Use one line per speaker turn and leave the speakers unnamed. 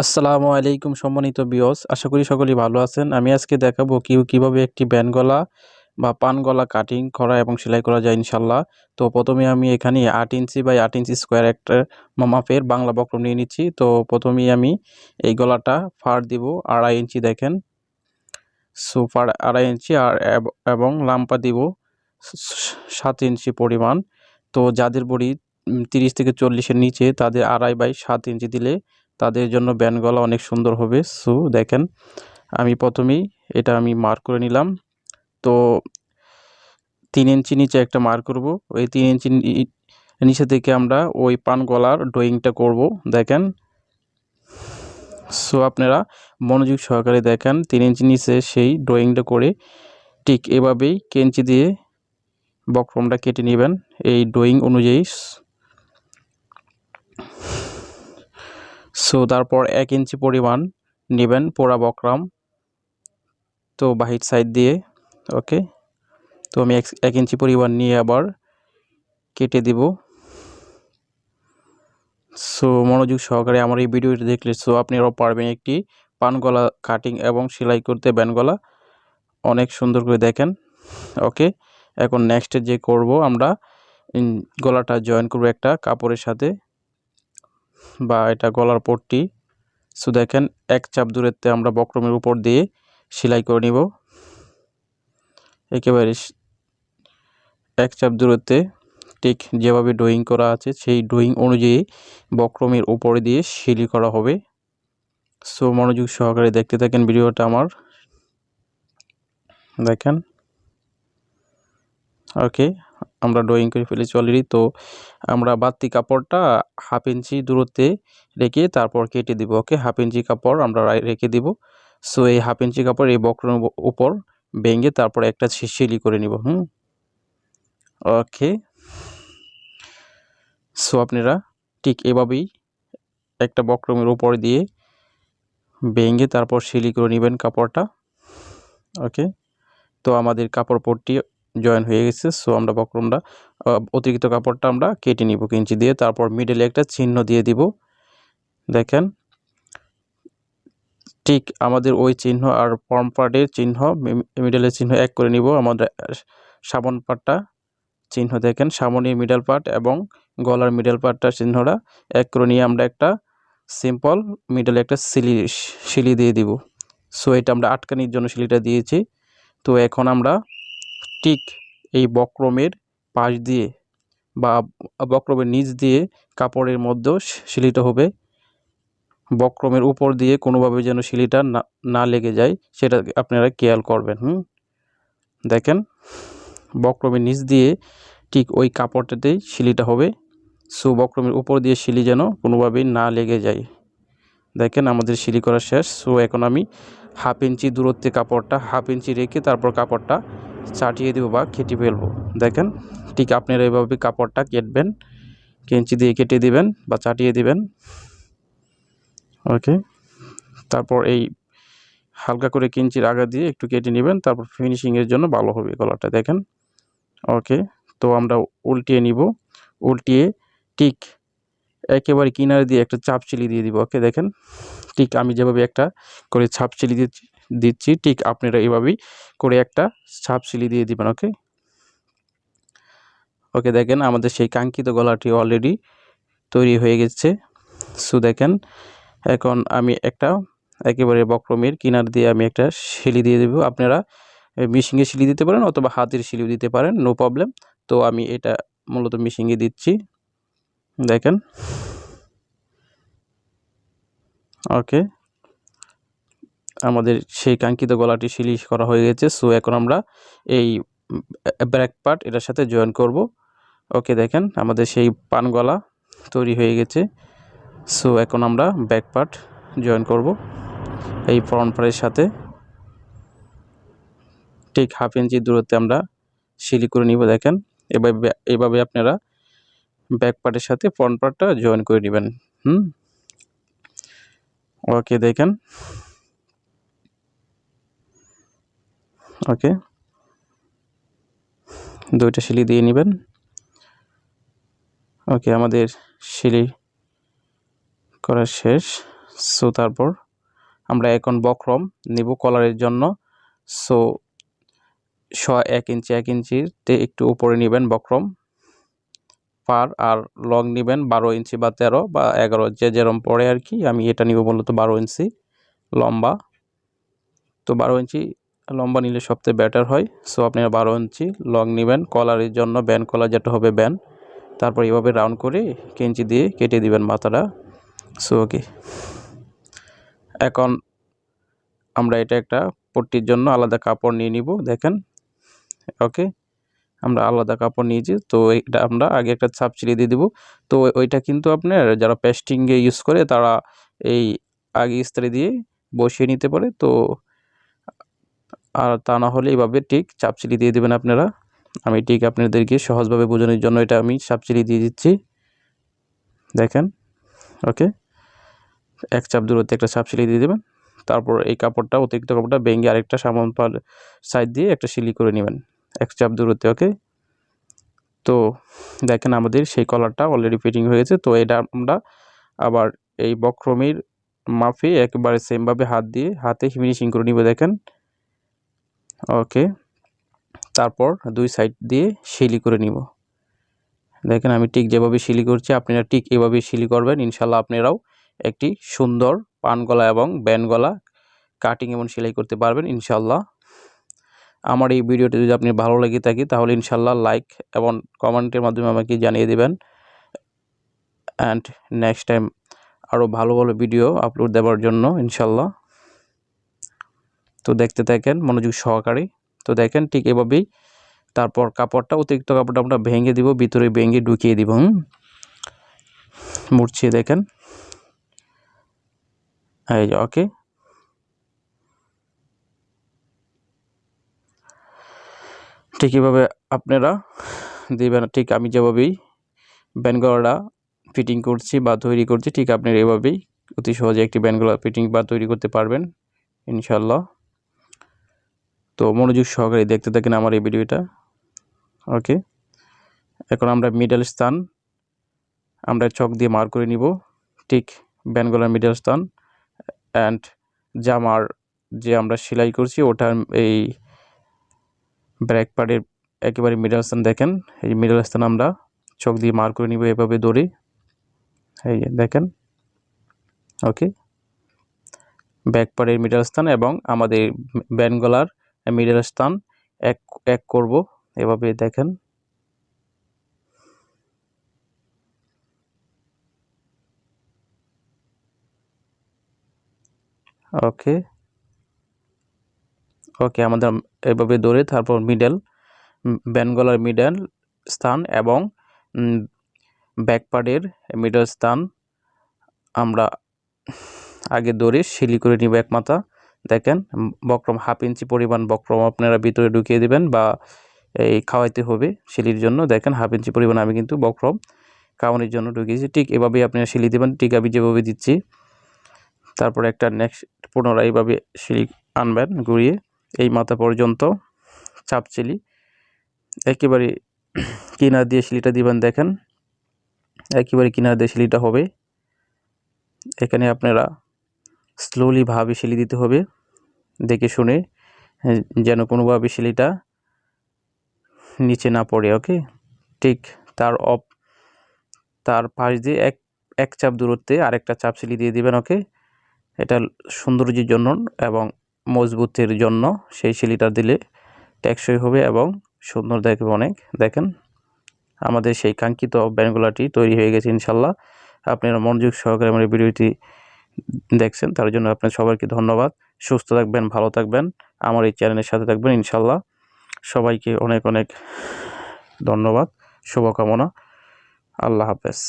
আসসালামু আলাইকুম সম্মানিত ভিউয়ার্স, আশা করি সকলেই ভালো আছেন। আমি আজকে দেখাবো কিভাবে একটি ব্যান্ড গলা বা পান গলা কাটিং করা এবং সেলাই করা যায় ইনশাল্লাহ। তো প্রথমে আমি এখানে 8 ইঞ্চি বাই 8 ইঞ্চি স্কোয়ার একটা মাপের বাংলা বক্রম নিয়ে নিচ্ছি। তো প্রথমেই আমি এই গলাটা ফাড় দিব 2.5 ইঞ্চি, দেখেন। সো ফাড় 2.5 ইঞ্চি এবং লাম্পা দিব 7 ইঞ্চি পরিমাণ। তো যাদের বডি 30 থেকে 40-এর নিচে তাদের 2.5 বাই 7 ইঞ্চি দিলে তাদের জন্য ব্যান্ড গলা অনেক সুন্দর হবে। সো দেখেন, আমি প্রথমেই এটা আমি মার্ক করে নিলাম। তো 3 ইঞ্চি নিচে একটা মার্ক করব। ওই 3 ইঞ্চি নিচে থেকে আমরা ওই পান গলার ড্রয়িংটা করব, দেখেন। সো আপনারা মনোযোগ সহকারে দেখেন, 3 ইঞ্চি নিচে সেই ড্রয়িংটা করে ঠিক এভাবেই কেঞ্চি দিয়ে বক্রমটা কেটে নেবেন এই ড্রয়িং অনুযায়ী। সো তারপর 1 ইঞ্চি পরিমাণ নেবেন পোড়া বক্রম, তো বাহির সাইড দিয়ে। ওকে, তো আমি 1 ইঞ্চি পরিমাণ নিয়ে আবার কেটে দিব। সো মনোযোগ সহকারে আমার এই ভিডিওটি দেখলে আপনারাও পারবেন একটি পান গলা কাটিং এবং সেলাই করতে, ব্যান্ড গলা অনেক সুন্দর করে, দেখেন। ওকে, এখন নেক্সটে যে করব আমরা গলাটা জয়েন করব একটা কাপড়ের সাথে, বা এটা গলার পট্টি। সো দেখেন, এক চাপ দূরত্বে আমরা বক্রমের উপর দিয়ে সেলাই করে নিব। একেবারে এক চাপ দূরত্বে ঠিক যেভাবে ড্রয়িং করা আছে সেই ড্রয়িং অনুযায়ী বক্রমের উপরে দিয়ে সেলাই করা হবে। সো মনোযোগ সহকারে দেখতে থাকেন ভিডিওটা আমার, দেখেন। ওকে, আমরা ড্রয়িং করে ফেলেছি অলরেডি। তো আমরা বাড়তি কাপড়টা 1/2 ইঞ্চি দূরত্বে রেখে তারপর কেটে দিব। ওকে, 1/2 ইঞ্চি কাপড় আমরা রেখে দিব। সো এই 1/2 ইঞ্চি কাপড় এই বক্রমের উপর ভেঙে তারপর একটা সেলাই করে নিব। ওকে, সো আপনারা ঠিক এভাবেই একটা বক্রমের উপর দিয়ে ভেঙে তারপর সেলাই করে নেবেন কাপড়টা। ওকে, তো আমাদের কাপড় পট্টি জয়েন হয়ে গেছে। সো আমরা বক্রমটা অতিরিক্ত কাপড়টা আমরা কেটে নিব কেঞ্চি দিয়ে, তারপর মিডলে একটা চিহ্ন দিয়ে দিব, দেখেন। ঠিক আমাদের ওই চিহ্ন আর ফর্ম পার্টের চিহ্ন, মিডলের চিহ্ন এক করে নিব। আমাদের সামন পার্টটা চিহ্ন, দেখেন, সামনের মিডল পার্ট এবং গলার মিডল পার্টটা চিহ্নটা এক করে নিয়ে আমরা একটা সিম্পল মিডলে একটা সিলি দিয়ে দিব। সো এটা আমরা আটকানির জন্য সিলিটা দিয়েছি। তো এখন আমরা ঠিক এই বক্রমের পাশ দিয়ে বা বক্রমের নিচ দিয়ে কাপড়ের মধ্যেও সিলিটা হবে। বক্রমের উপর দিয়ে কোনোভাবে যেন সিলিটা না লেগে যায় সেটা আপনারা খেয়াল করবেন। দেখেন, বক্রমের নিচ দিয়ে ঠিক ওই কাপড়টাতেই সিলিটা হবে। সো বক্রমের উপর দিয়ে সিলি যেন কোনোভাবেই না লেগে যায়। দেখেন, আমাদের সিলি করা শেষ। সো এখন আমি 1/2 ইঞ্চি দূরত্বে কাপড়টা 1/2 ইঞ্চি রেখে তারপর কাপড়টা চাটিয়ে দেবো বা কেটে ফেলবো। দেখেন, ঠিক আপনারা এভাবে কাপড়টা কেটবেন, কেঞ্চি দিয়ে কেটে দিবেন বা চাটিয়ে দিবেন। ওকে, তারপর এই হালকা করে কেঞ্চির আগা দিয়ে একটু কেটে নেবেন, তারপর ফিনিশিংয়ের জন্য ভালো হবে গলাটা, দেখেন। ওকে, তো আমরা উল্টিয়ে নিব, উল্টিয়ে ঠিক একেবারে কিনারে দিয়ে একটা চাপ চিলি দিয়ে দিব। ওকে, দেখেন, ঠিক আমি যেভাবে একটা করে ছাপ চিলি দিচ্ছি ঠিক আপনারা এভাবেই করে একটা ছাপ চিলি দিয়ে দিবেন। ওকে, ওকে, দেখেন আমাদের সেই কাঙ্ক্ষিত গলাটি অলরেডি তৈরি হয়ে গেছে। সো দেখেন, এখন আমি একটা একেবারে বক্রমের কিনার দিয়ে আমি একটা সিলি দিয়ে দেব। আপনারা মেশিনে সিলি দিতে পারেন অথবা হাতের সিলিও দিতে পারেন, নো প্রবলেম। তো আমি এটা মূলত মেশিনে দিচ্ছি, দেখেন। ওকে, আমাদের সেই কাঙ্ক্ষিত গলাটি সিলি করা হয়ে গেছে। সো এখন আমরা এই ব্যাক পার্ট এটার সাথে জয়েন করব। ওকে, দেখেন আমাদের সেই পান গলা তৈরি হয়ে গেছে। সো এখন আমরা ব্যাক পার্ট জয়েন করব এই ফ্রন্ট পার্টের সাথে। ঠিক 1/2 ইঞ্চি দূরত্বে আমরা সিলি করে নিব। দেখেন, এভাবে আপনারা ব্যাক পার্টের সাথে ফ্রন্ট পার্টটা জয়েন করে নেবেন। ওকে, দেখেন। ওকে, দুইটা সিলি দিয়ে নেবেন। ওকে, আমাদের সিলি করা শেষ। সো তারপর আমরা এখন বক্রম নিব কলারের জন্য। সো 1 ইঞ্চি 1 ইঞ্চিতে একটু উপরে নেবেন বক্রম পার, আর লং নেবেন 12 ইঞ্চি বা 13 বা 11, যে যেরকম পড়ে আর কি। আমি এটা নিব মূলত 12 ইঞ্চি লম্বা। তো 12 ইঞ্চি লম্বা নিলে সবচেয়ে বেটার হয়। সো আপনারা 12 ইঞ্চি লং নেবেন কলারের জন্য, ব্যান্ড কলার যেটা হবে ব্যান্ড। তারপর এইভাবে রাউন্ড করে কেঞ্চি দিয়ে কেটে দিবেন মাথাটা। সো ওকে, এখন আমরা এটা একটা পট্টির জন্য আলাদা কাপড় নিয়ে নিব। দেখেন, ওকে, আমরা আলাদা কাপড় নিয়েছি। তো এটা আমরা আগে একটা ছাপ ছিঁড়ে দিয়ে দিব। তো ওইটা কিন্তু আপনার যারা পেস্টিংয়ে ইউজ করে তারা এই আগে ইস্ত্রি দিয়ে বসিয়ে নিতে পারে। তো আর তা না হলে এইভাবে ঠিক চাপ ছিঁড়ে দিয়ে দেবেন আপনারা। আমি ঠিক আপনাদেরকে সহজভাবে বোঝানোর জন্য এটা আমি চাপ ছিঁড়ে দিয়ে দিচ্ছি। দেখেন, ওকে, এক চাপ দূরত্বে একটা চাপ ছিঁড়ে দিয়ে দেবেন। তারপর এই কাপড়টা, অতিরিক্ত কাপড়টা ভেঙে আরেকটা সামন পার সাইড দিয়ে একটা সিলি করে নেবেন এক চাপ দূরত্বে। ওকে, তো দেখেন আমাদের সেই কলারটা অলরেডি ফিটিং হয়ে গেছে। তো এটা আমরা আবার এই বক্রমের মাপে একেবারে সেমভাবে হাতে ফিনিশিং করে নিব। দেখেন, ওকে, তারপর দুই সাইড দিয়ে সিলি করে নিব। দেখেন আমি ঠিক যেভাবে সিলি করছি আপনারা ঠিক এভাবে সিলি করবেন। ইনশাল্লাহ আপনারাও একটি সুন্দর পান গলা এবং ব্যান্ড গলা কাটিং এবং সেলাই করতে পারবেন ইনশাল্লাহ। আমার এই ভিডিওটি যদি আপনি ভালো লেগে থাকে তাহলে ইনশাল্লাহ লাইক এবং কমেন্টের মাধ্যমে আমাকে জানিয়ে দেবেন। অ্যান্ড নেক্সট টাইম আরও ভালো ভালো ভিডিও আপলোড দেওয়ার জন্য ইনশাল্লাহ। তো দেখতে থাকেন মনোযোগ সহকারে। তো দেখেন ঠিক এভাবেই তারপর কাপড়টা, অতিরিক্ত কাপড়টা আমরা ভেঙে দিব, ভিতরে ভেঙে ঢুকিয়ে দিব। মুড়ছিয়ে দেখেন, এই যে ওকে, ঠিক এভাবে আপনারা দিবেন। ঠিক আমি যেভাবেই ব্যান্ড গলাটা ফিটিং করছি বা তৈরি করছি ঠিক আপনারা এভাবেই অতি সহজে একটি ব্যান্ড গলা ফিটিং বা তৈরি করতে পারবেন ইনশাল্লাহ। তো মনোযোগ সহকারে দেখতে থাকেন আমার এই ভিডিওটা। ওকে, এখন আমরা মিডল স্থান আমরা চক দিয়ে মার্ক করে নিব, ঠিক ব্যান্ড গলার মিডল স্থান। অ্যান্ড জামার যে আমরা সেলাই করছি ওটার এই ব্যাক পার্টের একেবারে মিডল স্থান। দেখেন এই মিডল স্থান আমরা চক দিয়ে মার্ক করে নিব এভাবে দড়ি। এই যে দেখেন, ওকে, ব্যাক পার্টের মিডল স্থান এবং আমাদের ব্যান্ড গলার মিডল স্থান এক এক করব এভাবে। দেখেন, ওকে, ওকে, আমাদের এভাবে ধরে তারপর ব্যান্ড গলার মিডল স্থান এবং ব্যাক পার্টের মিডল স্থান আমরা আগে ধরে সিলি করে নিব এক মাথা। দেখেন বক্রম 1/2 ইঞ্চি পরিমাণ বক্রম আপনারা ভিতরে ঢুকিয়ে দিবেন বা এই খাওয়াইতে হবে সিলির জন্য। দেখেন 1/2 ইঞ্চি পরিমাণ আমি কিন্তু বক্রম খাওয়ানোর জন্য ঢুকিয়েছি। ঠিক এভাবেই আপনারা সিলি দেবেন, ঠিক আমি যেভাবে দিচ্ছি। তারপর একটা নেক্সট পুনরায় এইভাবে সিলি আনবেন ঘুরিয়ে এই মাথা পর্যন্ত চাপ সিলি একেবারে কিনার দিয়ে সিলিটা দিবেন। দেখেন একেবারে কিনার দিয়ে সিলিটা হবে। এখানে আপনারা স্লোলি ভাবে সিলি দিতে হবে, দেখে শুনে, যেন কোনোভাবে সিলিটা নিচে না পড়ে। ওকে, ঠিক তার পাশ দিয়ে এক চাপ দূরত্বে আরেকটা চাপ সিলি দিয়ে দিবেন। ওকে, এটা সৌন্দর্যের জন্য এবং মজবুতের জন্য সেই সিলিটা দিলে টেকসই হবে এবং সুন্দর দেখবে অনেক। দেখেন আমাদের সেই কাঙ্ক্ষিত ব্যান্ডগুলাটি তৈরি হয়ে গেছে ইনশাল্লাহ। আপনারা মনোযোগ সহকারে আমার ভিডিওটি দেখছেন তার জন্য আপনার সবাইকে ধন্যবাদ। সুস্থ থাকবেন, ভালো থাকবেন, আমার এই চ্যানেলের সাথে থাকবেন ইনশাল্লাহ। সবাইকে অনেক অনেক ধন্যবাদ, শুভকামনা। আল্লাহ হাফেজ।